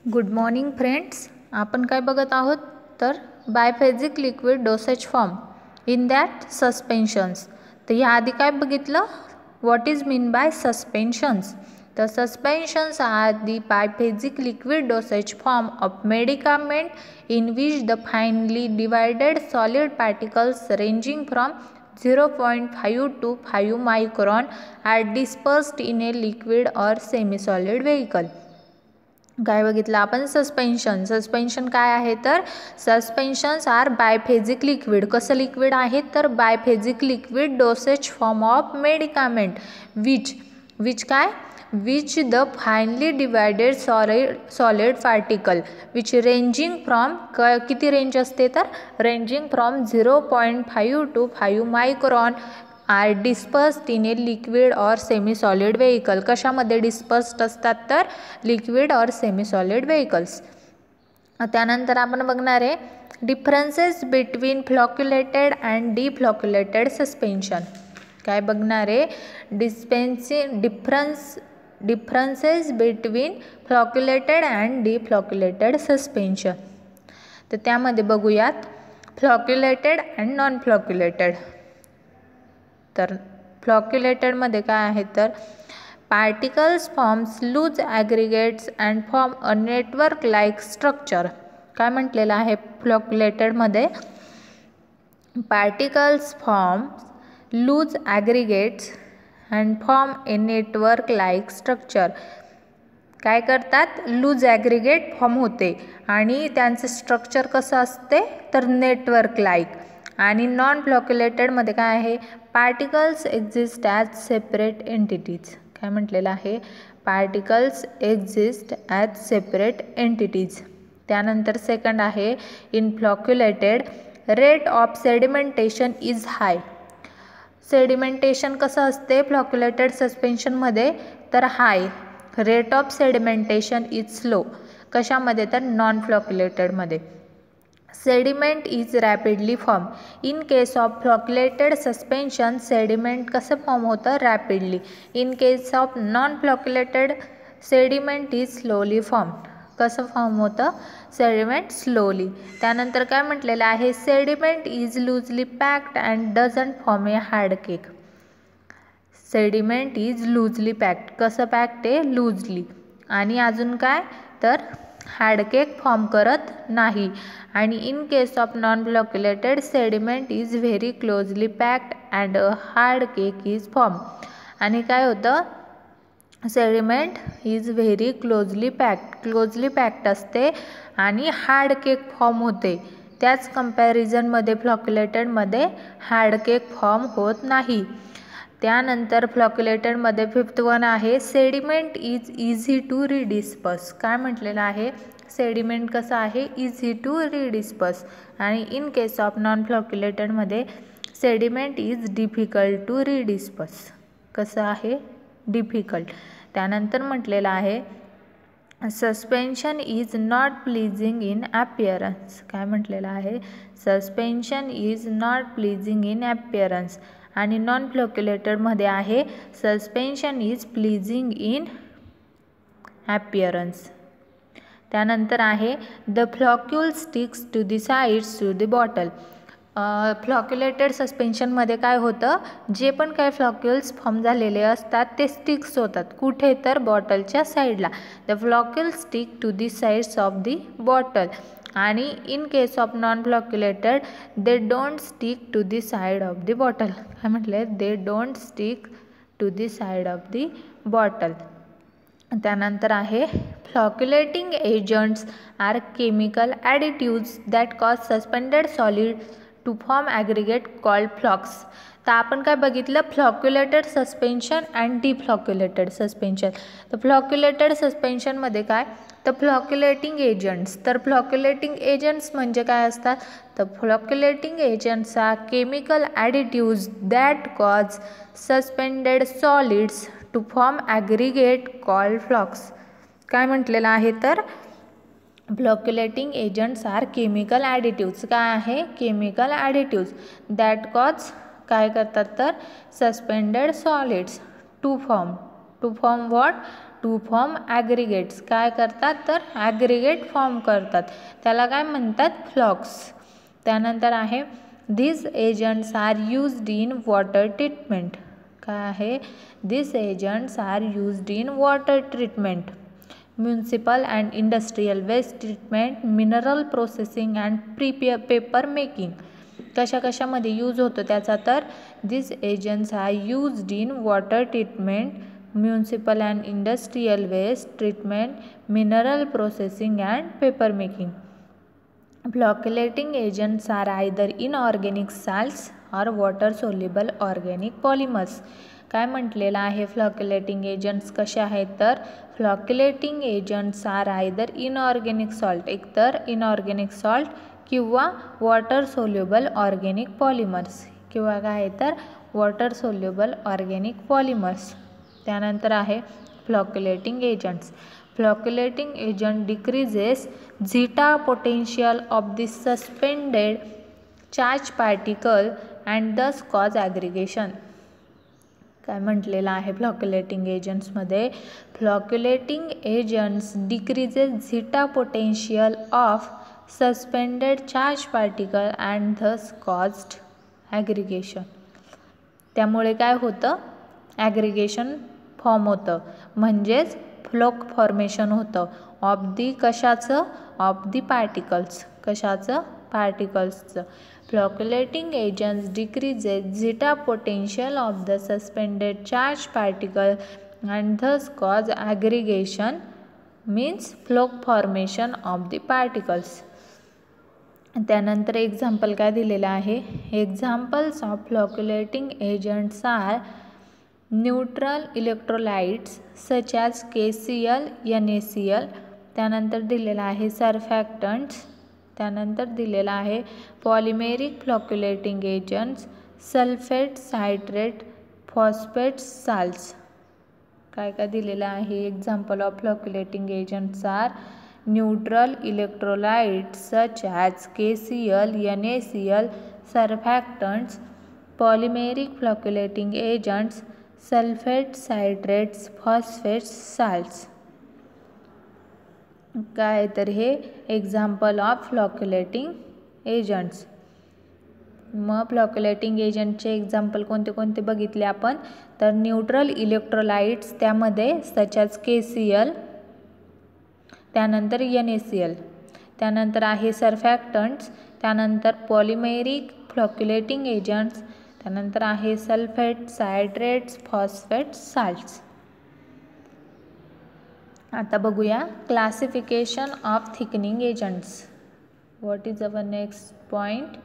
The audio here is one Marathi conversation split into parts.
Good morning friends. आपण काय बघत आहोत तर biphasic liquid dosage form in that suspensions. तर याआधी काय बघितलं, what is mean by suspensions. तर suspensions are the biphasic liquid dosage form of medicament in which the finely divided solid particles ranging from 0.5 to 5 micron are dispersed in a liquid or semi-solid vehicle. काय बघितलं आपण, सस्पेन्शन काय आहे तर सस्पेन्शन्स आर बायफेजिक लिक्विड. कसं लिक्विड आहे तर biphasic liquid dosage form of medicament which the finely divided solid particle which ranging from किती रेंज असते तर ranging from 0.5 to 5 micron are dispersed in a liquid or semi solid vehicle. कशामध्ये डिस्पर्स्ड असतात तर liquid or semi solid vehicles. त्यानंतर आपण बघणार आहे differences between फ्लॉक्युलेटेड and deflocculated suspension. काय बघणार आहे, differences between फ्लॉक्युलेटेड and deflocculated suspension. तर त्यामध्ये बघूयात फ्लॉक्युलेटेड अँड नॉन फ्लॉक्युलेटेड. तर फ्लॉक्युलेटेडमध्ये काय आहे तर particles forms loose aggregates and form a network like structure. काय म्हटलेलं आहे फ्लॉक्युलेटेडमध्ये, particles forms loose aggregates and form a network like structure. काय करतात, लूज ॲग्रिगेट फॉर्म होते आणि त्यांचं स्ट्रक्चर कसं असते तर नेटवर्क लाईक. आणि नॉन फ्लॉक्युलेटेडमध्ये काय आहे, particles exist as separate entities. काय म्हटलेलं आहे, particles exist as separate entities. त्यानंतर सेकंड आहे in flocculated rate of sedimentation is high. Sedimentation कसं असते फ्लॉक्युलेटेड सस्पेन्शनमध्ये तर high. Rate of sedimentation is slow. कशामध्ये तर नॉन फ्लॉक्युलेटेडमध्ये. Sediment is rapidly form. In case of flocculated suspension sediment कसं फॉर्म होतं rapidly. In case of non flocculated sediment is slowly form. कसं फॉर्म होतं सेडिमेंट स्लोली. त्यानंतर काय म्हटलेलं आहे, sediment is loosely packed and doesn't form a hard cake. Sediment is loosely packed. कसं पॅक्ड आहे लूजली. आणि अजून काय तर हार्ड केक फॉर्म करत नाही. आणि in case of non flocculated sediment is very closely packed and a hard cake is form. आणि काय होतं sediment is very closely packed असते आणि हार्ड केक फॉर्म होते. त्याच कंपॅरिझनमध्ये फ्लॉक्युलेटेडमध्ये हार्ड केक फॉर्म होत नाही. त्यानंतर फ्लॉक्युलेटेडमध्ये फिफ्थ वन आहे sediment is easy to redisperse. काय म्हटलेलं आहे, सेडिमेंट कसं आहे इझी टू रिडिस्पर्स. आणि इन केस ऑफ नॉन फ्लॉक्युलेटेडमध्ये sediment is difficult to redisperse. कसं आहे डिफिकल्ट. त्यानंतर म्हटलेलं आहे suspension is not pleasing in appearance. काय म्हटलेलं आहे, suspension is not pleasing in appearance. आणि नॉन फ्लॉक्युलेटेडमध्ये आहे suspension is pleasing in appearance. त्यानंतर आहे the floccule sticks to the sides to the bottle. Flocculated सस्पेन्शनमध्ये काय होतं, जे पण काय फ्लॉक्युल्स फॉर्म झालेले असतात ते स्टिक्स होतात. कुठे तर बॉटलच्या साईडला. The floccule stick to the sides of the bottle. आणि in case of non flocculated they don't stick to the side of the bottle. काय म्हटले, they don't stick to the side of the bottle. त्यानंतर आहे flocculating agents are chemical additives that cause suspended solid to form aggregate called flocs. तर आपण काय बघितलं flocculated suspension and deflocculated suspension. तर फ्लॉक्युलेटेड सस्पेन्शनमध्ये काय तर फ्लॉक्युलेटिंग एजंट्स. तर फ्लॉक्युलेटिंग एजंट्स म्हणजे काय असतात तर flocculating agents are chemical additives that cause suspended solids to form aggregate called flocs. काय म्हटलेलं आहे तर flocculating agents are chemical additives. काय आहे केमिकल ॲडिटिव्ज दॅट कॉज काय करतात तर suspended solids to form what to form aggregates. काय करतात तर ॲग्रिगेट फॉर्म करतात, त्याला काय म्हणतात फ्लॉक्स. त्यानंतर आहे this agents are used in water treatment. काय आहे this agents are used in water treatment, municipal and industrial waste treatment, mineral processing and paper making. कशा कशामध्ये यूज होतो त्याचा तर this agents are used in water treatment, municipal and industrial waste treatment, mineral processing and paper making. Flocculating agents are either inorganic salts or water soluble organic polymers. काय म्हटलेलं आहे फ्लॉक्युलेटिंग एजंट्स कसे आहेत तर flocculating agents are either inorganic salt, एकतर इनऑर्गॅनिक सॉल्ट किंवा वॉटर सोल्युबल ऑर्गॅनिक पॉलिमर्स, किंवा काय आहे तर वॉटर सोल्युबल ऑर्गॅनिक पॉलिमर्स. त्यानंतर आहे flocculating agents. Flocculating agent decreases zeta potential of the suspended charged particle and thus cause aggregation. काय म्हटलेलं आहे फ्लॉक्युलेटिंग एजंट्समध्ये flocculating agents decreases zeta potential of suspended charge particle and thus caused aggregation. त्यामुळे काय होतं ॲग्रिगेशन फॉर्म होतं, म्हणजेच फ्लोक फॉर्मेशन होतं ऑफ दी कशाचं ऑफ दी पार्टिकल्स, कशाचं पार्टिकल्सचं. Flocculating agents decreases zeta potential of the suspended charge particle and thus cause aggregation means floc formation of the particles. त्यानंतर एक्झाम्पल काय दिलेलं आहे, examples of flocculating agents are neutral electrolytes such as KCl, NaCl. त्यानंतर दिलेला आहे सरफॅक्टंट्स. त्यानंतर दिलेला आहे polymeric flocculating agents, sulphate, citrate, phosphate, salts. काय काय दिलेलं आहे example of flocculating agents are neutral electrolytes such as KCl, NaCl, surfactants, polymeric flocculating agents, sulphate, citrates, phosphates, salts. काय तर हे एक्झाम्पल ऑफ फ्लॉक्युलेटिंग एजंट्स. मग फ्लॉक्युलेटिंग एजंटचे एक्झाम्पल कोणते कोणते बघितले आपण तर न्यूट्रल इलेक्ट्रोलाइट्स, त्यामध्ये सच ॲज KCl, त्यानंतर NaCl, त्यानंतर आहे सरफॅक्टंट्स, त्यानंतर पॉलिमेरिक फ्लॉक्युलेटिंग एजंट्स, त्यानंतर आहे सल्फेट, सायट्रेट्स, फॉस्फेट्स, साल्ट्स. आता बघूया classification of thickening agents. What is our next point,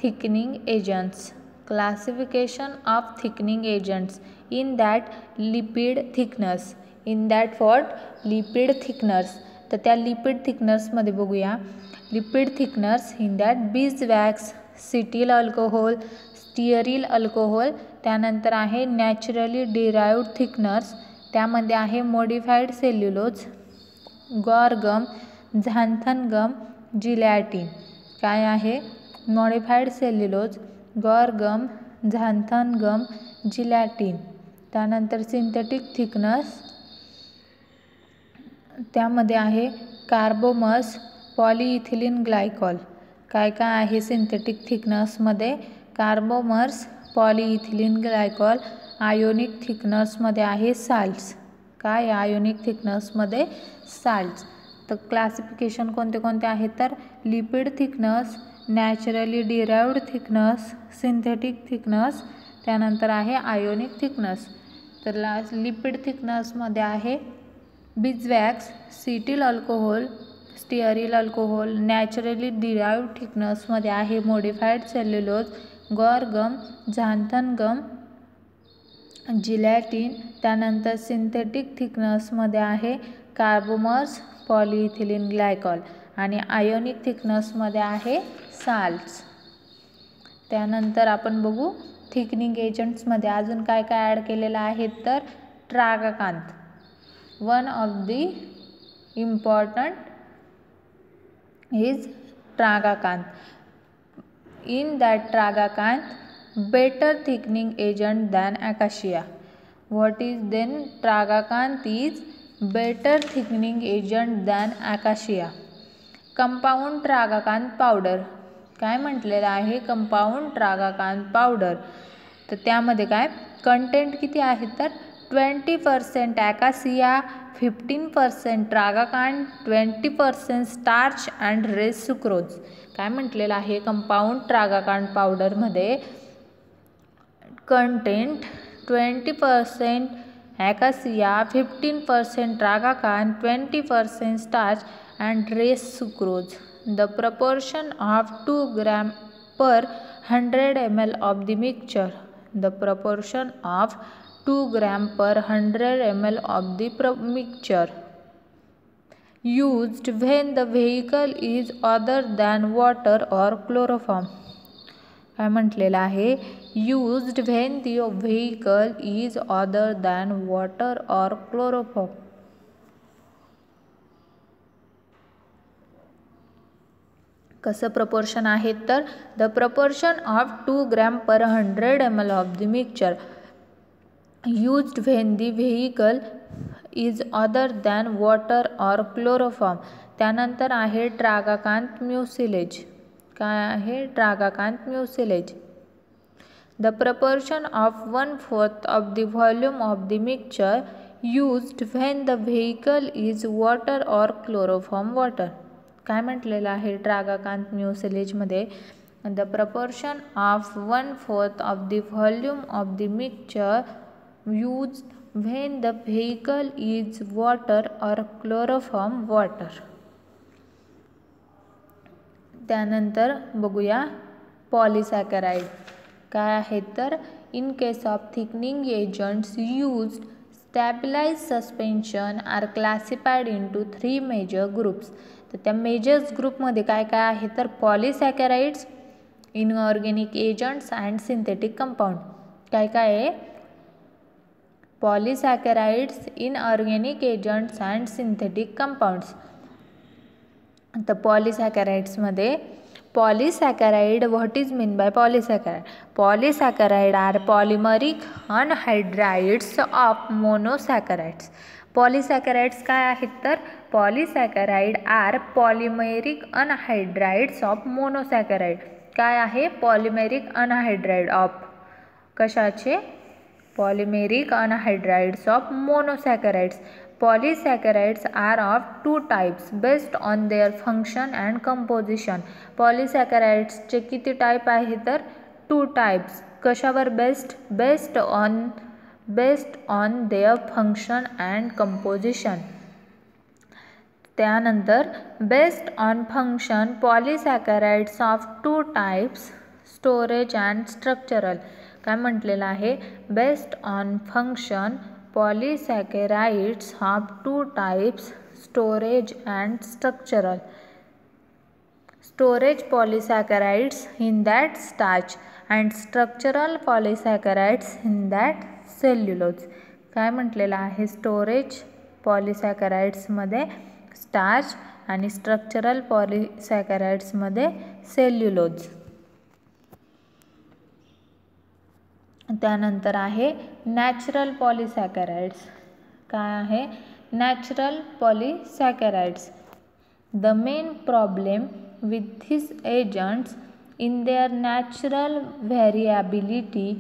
thickening agents. Classification of thickening agents in that lipid thickness, in that what lipid thickeners. तर त्या लिपिड थिकनर्समध्ये बघूया lipid thickeners in that beeswax, cetyl alcohol, stearyl alcohol. त्यानंतर आहे नॅचरली डिराइव्ड थिकनर्स, त्यामध्ये आहे modified cellulose, guar gum, xanthan gum, gelatin. काय आहे modified cellulose, guar gum, xanthan gum, gelatin. त्यानंतर सिंथेटिक थिकनर्स, त्यामध्ये आहे कार्बोमस, पॉलीइथिलीन ग्लायकॉल. काय काय आहे सिंथेटिक थिकनर्समध्ये कार्बोमर्स, पॉलीइथिलीन ग्लायकॉल. आयोनिक थिकनर्समध्ये आहे साल्ट्स. काय आयोनिक थिकनर्समध्ये साल्ट्स. तर क्लासिफिकेशन कोणते कोणते आहेत तर lipid thickeners, naturally derived thickeners, synthetic thickeners, त्यानंतर आहे आयोनिक थिकनर्स. तर लिपिड थिकनर्समध्ये आहे बीजवॅक्स, cetyl alcohol, stearyl alcohol. Naturally derived थिकनर्समध्ये आहे modified cellulose, guar gum, xanthan gum, gelatin. त्यानंतर सिंथेटिक थिकनर्समध्ये आहे कार्बोमर्स, पॉलीइथिलीन ग्लायकॉल. आणि आयोनिक थिकनर्समध्ये आहे साल्ट्स. त्यानंतर आपण बघू थिकनिंग एजंट्समध्ये अजून काय काय ॲड केलेलं आहे तर tragacanth. One of the important is tragacanth. In that tragacanth better thickening agent than acacia. What is then tragacanth is better thickening agent than acacia. Compound tragacanth powder काय म्हटलेलं आहे कंपाऊंड ट्रागाकांत पावडर तर त्यामध्ये काय कंटेंट किती आहे तर 20% ॲकासिया 15% ट्रागाकांत 20% स्टार्च अँड रेस सुक्रोज काय म्हटलेलं आहे कंपाऊंड ट्रागाकांत पावडरमध्ये content 20% ॲकासिया 15% ट्रागाकांत 20% starch and race sucrose. The proportion of 2 gram per 100 ml of the mixture. The proportion of 2 gram per 100 ml of the mixture used when the vehicle is other than water or chloroform. काय म्हटलेलं आहे used when the vehicle is other than water or chloroform. कसं प्रपोर्शन आहे तर the proportion of 2 gram per 100 ml of the mixture used when the vehicle is other than water or chloroform. त्यानंतर आहे ट्रागाकांत म्युसिलेज. काय आहे tragacanth mucilage. The proportion of 1/4 of the volume of the mixture used when the vehicle is water or chloroform water. काय म्हटलेलं आहे ट्रागाकांत म्युसिलेजमध्ये the proportion of 1/4 of the volume of the mixture use when the vehicle is water or chloroform water. त्यानंतर बघूया पॉलिसॅकराइड काय आहे तर in case of thickening agents used stabilise suspension are classified into 3 major groups. तर त्या मेजर्स ग्रुपमध्ये काय काय आहे तर polysaccharides inorganic agents and synthetic compound. काय काय आहे polysaccharides inorganic agents and synthetic compounds. तर पॉलिसॅकराइड्समध्ये polysaccharide what is mean by polysaccharide. Polysaccharide are polymeric anhydrides of monosaccharides. Polysaccharides काय आहेत तर पॉलिसॅकराइड आर पॉलिमेरिक अनहायड्राइड्स ऑफ मोनोसॅकराइड. काय आहे पॉलिमेरिक अनहायड्राइड ऑफ कशाचे polymeric anhydrides of मोनोसॅकराइड्स. Polysaccharides are of 2 types based on their function and composition. पॉलिसॅकराइड्सचे किती टाईप आहे तर 2 टाईप्स. कशावर based on their function and composition. त्यानंतर based on function polysaccharides of 2 types storage and structural. काय म्हटलेलं आहे based on function polysaccharides have 2 types storage and structural. Storage polysaccharides in that starch and structural polysaccharides in that cellulose. काय म्हटलेलं आहे स्टोरेज पॉलिसॅकराइड्समध्ये स्टार्च आणि स्ट्रक्चरल पॉलिसॅकराइड्समध्ये सेल्युलोज. त्यानंतर आहे नॅचरल पॉलिसॅकराइड्स. काय आहे natural polysaccharides. The main problem with this agents in their natural variability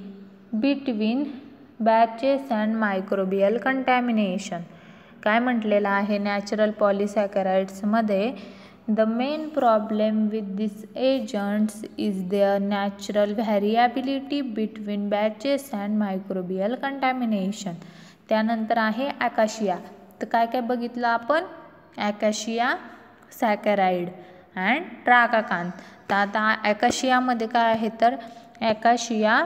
between batches and microbial contamination. काय म्हटलेलं आहे नॅचरल पॉलिसॅकराइड्समध्ये The main problem with these agents is their natural variability between batches and microbial contamination. त्यानंतर आहे ॲकाशिया. तर काय काय बघितलं आपण ॲकाशिया सॅकराइड अँड ट्रागाकांत. तर आता ॲकाशियामध्ये काय आहे तर acacia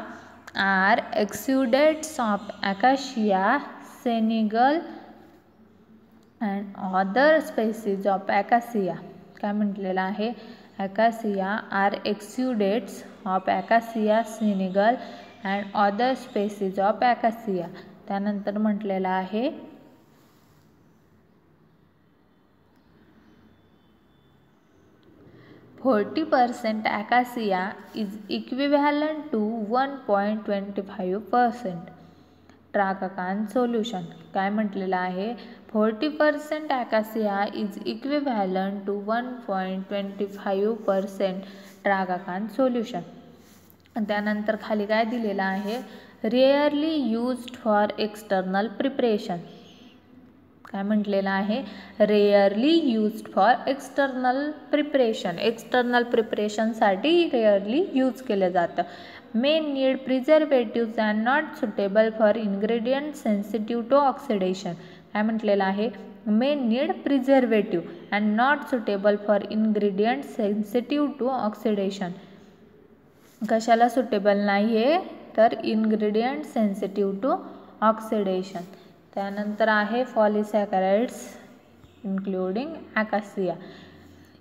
are exudates of acacia senegal and other species of acacia. काय म्हटलेलं आहे acacia are exudates of acacia senegal and other species of acacia. त्यानंतर म्हटलेलं आहे 40% acacia is equivalent to 1.25%. Tragacanth solution. काय म्हटलेलं आहे, 40% acacia is equivalent to 1.25% tragacanth solution. त्यानंतर खाली काय दिलेलं आहे, rarely used for external preparation. काय म्हटलेलं आहे, rarely used for external preparation. External प्रिपरेशनसाठी rarely use केलं जातं. May need preservatives and not suitable for ingredient sensitive to oxidation. काय म्हटलेलं आहे, may need preservative and not suitable for ingredient sensitive to oxidation. कशाला सुटेबल नाही आहे, तर इन्ग्रेडियंट सेन्सिटिव्ह टू ऑक्सिडेशन. त्यानंतर आहे polysaccharides including acacia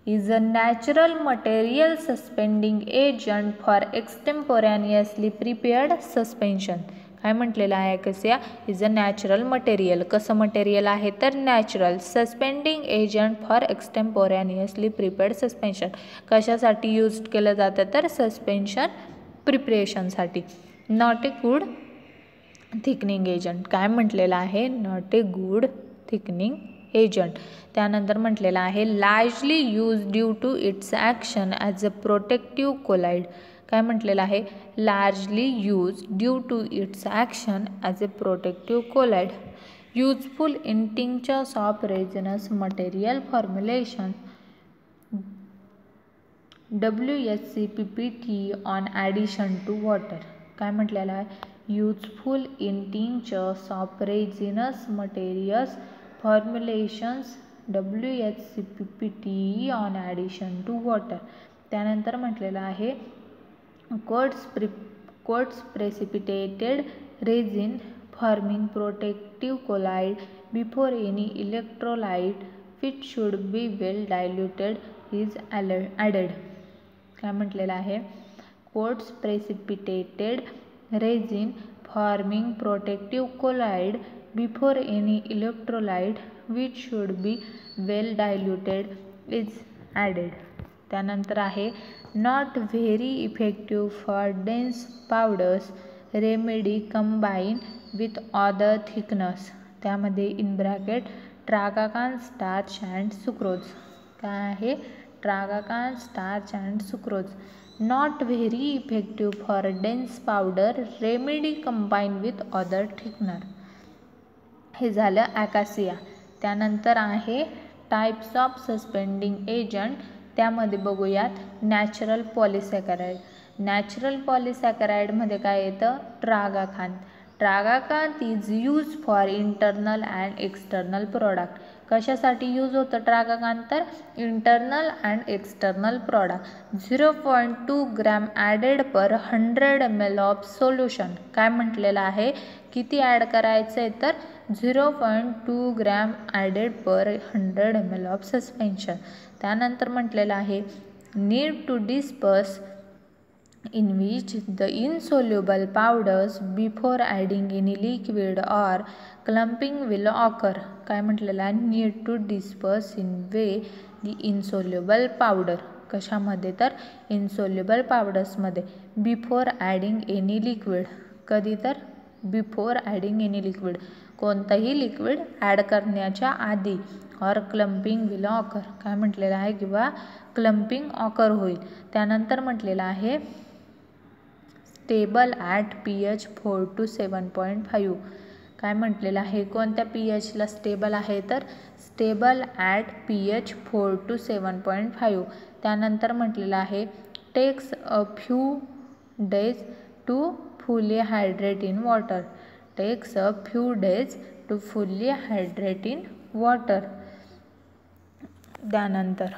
is a natural material suspending agent for extemporaneously prepared suspension. काय म्हटलेलं आहे, acacia is a natural material. कसं मटेरियल आहे, तर natural suspending agent for extemporaneously prepared suspension. कशासाठी यूज केलं जातं, तर सस्पेन्शन प्रिपरेशनसाठी. Not a good thickening agent. काय म्हटलेलं आहे, not a good thickening agent. त्यानंतर म्हटलेलं आहे, largely use due to its action as a protective colloid. काय म्हटलेलं आहे, largely use due to its action as a protective colloid. Useful in tinctures of resinous material formulation. WHCPPT on addition to water. काय म्हटलेलं आहे, useful in tinctures of resinous materials formulations WHCPPT on addition to water. त्यानंतर म्हटलेलं आहे, quartz precipitated resin forming protective colloid before any electrolyte which should be well diluted is added. काय म्हटलेलं आहे, quartz precipitated resin forming protective colloid before any electrolyte which should be well diluted is added. त्यानंतर आहे, not very effective for dense powders, remedy combine with other thickness. त्यामध्ये in bracket tragacanth starch and sucrose. काय आहे, tragacanth starch and sucrose. Not very effective for dense powder, remedy combine with other thickener. हे झालं ॲकासिया. त्यानंतर आहे टाईप्स ऑफ सस्पेंडिंग एजंट. त्यामध्ये बघूयात नॅचरल पॉलिसॅकराइड. नॅचरल पॉलिसॅकराइडमध्ये काय येतं, tragacanth. Tragacanth is use for internal and external product. कशासाठी यूज होतं ट्रागाकान, तर internal and external product. 0.2 gram added per 100 ml of solution. काय म्हटलेलं आहे, किती ॲड करायचं आहे, तर 0.2 gram added per 100 ml of suspension. त्यानंतर म्हटलेलं आहे, need to disperse in which the insoluble powders before adding any liquid or clumping will occur. काय म्हटलेलं आहे, need to disperse in way the insoluble powder. कशामध्ये, तर इन्सोल्युबल पावडर्समध्ये. Before adding any liquid. कधी, तर बिफोर ॲडिंग एनी लिक्विड. कोणतंही लिक्विड ॲड करण्याच्या आधी. और क्लम्पिंग विल ऑकर. काय म्हटलेलं आहे, किंवा क्लम्पिंग ऑकर होईल. त्यानंतर म्हटलेलं आहे, स्टेबल ॲट pH 4 to 7.5. काय म्हटलेलं आहे, कोणत्या pHला स्टेबल आहे, तर स्टेबल ॲट pH 4 to 7.5. त्यानंतर म्हटलेलं आहे, takes a few days to fully hydrate in water. Takes a few days to fully hydrate in water. त्यानंतर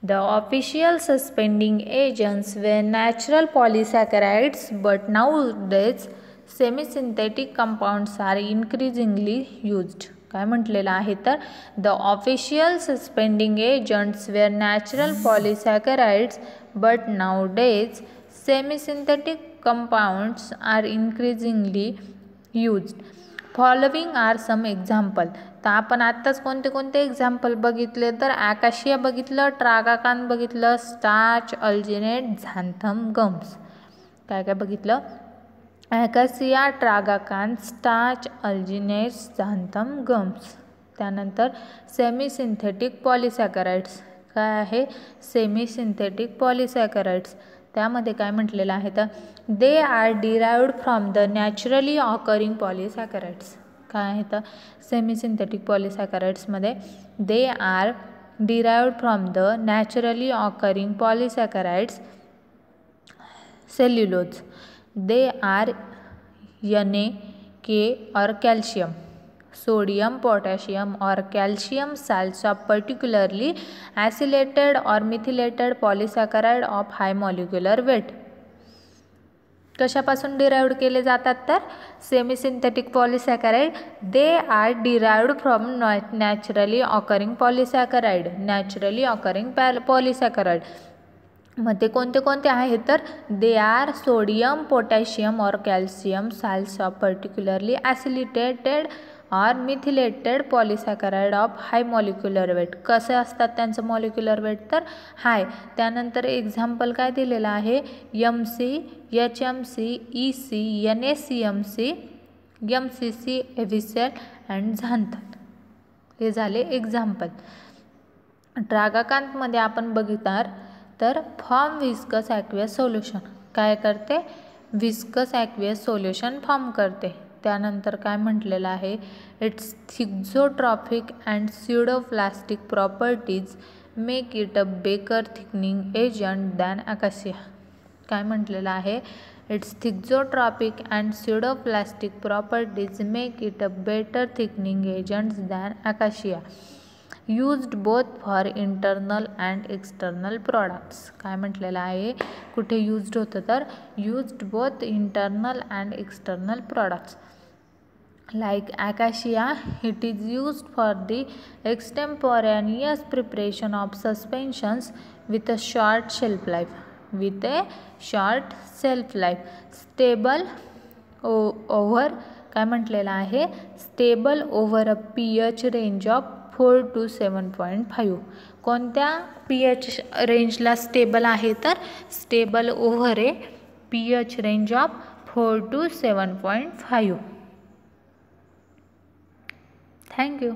the official suspending agents were natural polysaccharides, but nowadays semi-synthetic compounds are increasingly used. काय म्हटलेलं आहे, तर the official suspending agents were natural polysaccharides, but nowadays semi-synthetic compounds are increasingly used. Following are some example. तर आपण आत्ताच कोणते कोणते एक्झाम्पल बघितले, तर ॲकाशिया बघितलं, ट्रागाकान बघितलं, स्टार्च, अल्जिनेट, झॅन्थम, गम्स. काय काय बघितलं, acacia tragacanth starch alginates xanthan gums. त्यानंतर सेमी सिंथेटिक पॉलिसॅकराइड्स. काय आहे? Semi synthetic polysaccharides. त्यामध्ये काय म्हटलेलं आहे तर they are derived from the naturally occurring polysaccharides. काय आहे तर सेमी सिंथेटिक पॉलिसॅकराइड्समध्ये they are derived from the naturally occurring polysaccharides cellulose. They are Na, K or calcium, sodium, potassium or calcium salts of particularly acylated or methylated polysaccharide of high molecular weight. कशापासून डिराइव्ड केले जातात तर semi synthetic polysaccharide they are derived from naturally occurring polysaccharide. Naturally occurring polysaccharide मध्ये कोणते कोणते आहेत तर दे आर सोडियम, पोटॅशियम और calcium salts of particularly acetylated और methylated polysaccharide of high molecular weight. कसे असतात त्यांचं मॉलिक्युलर वेट तर हाय. त्यानंतर एक्झाम्पल काय दिलेलं आहे MC, HMC, EC, NaCMC, MCC, Avicel and xanthan. हे झाले एक्झाम्पल. ट्रागाकांतमध्ये आपण बघितणार तर फॉर्म विस्कस ॲक्वियस सोल्युशन. काय करते? विस्कस ॲक्वियस सोल्युशन फॉर्म करते. त्यानंतर काय म्हटलेलं आहे its thixotropic and pseudoplastic properties make it a better thickening agent than acacia. काय म्हटलेलं आहे its thixotropic and pseudoplastic properties make it a better thickening agents than acacia. Used both for internal and external products. काय म्हटलेलं आहे कुठे यूज्ड होतं तर used both internal and external products. Like acacia it is used for the extemporaneous preparation of suspensions with a short shelf life. With A short shelf life. Stable over काय म्हटलेलं आहे stable over a pH range of 4 to 7.5. कोणत्या pH रेंजला स्टेबल आहे तर stable over A pH range of 4 to 7.5. Thank you.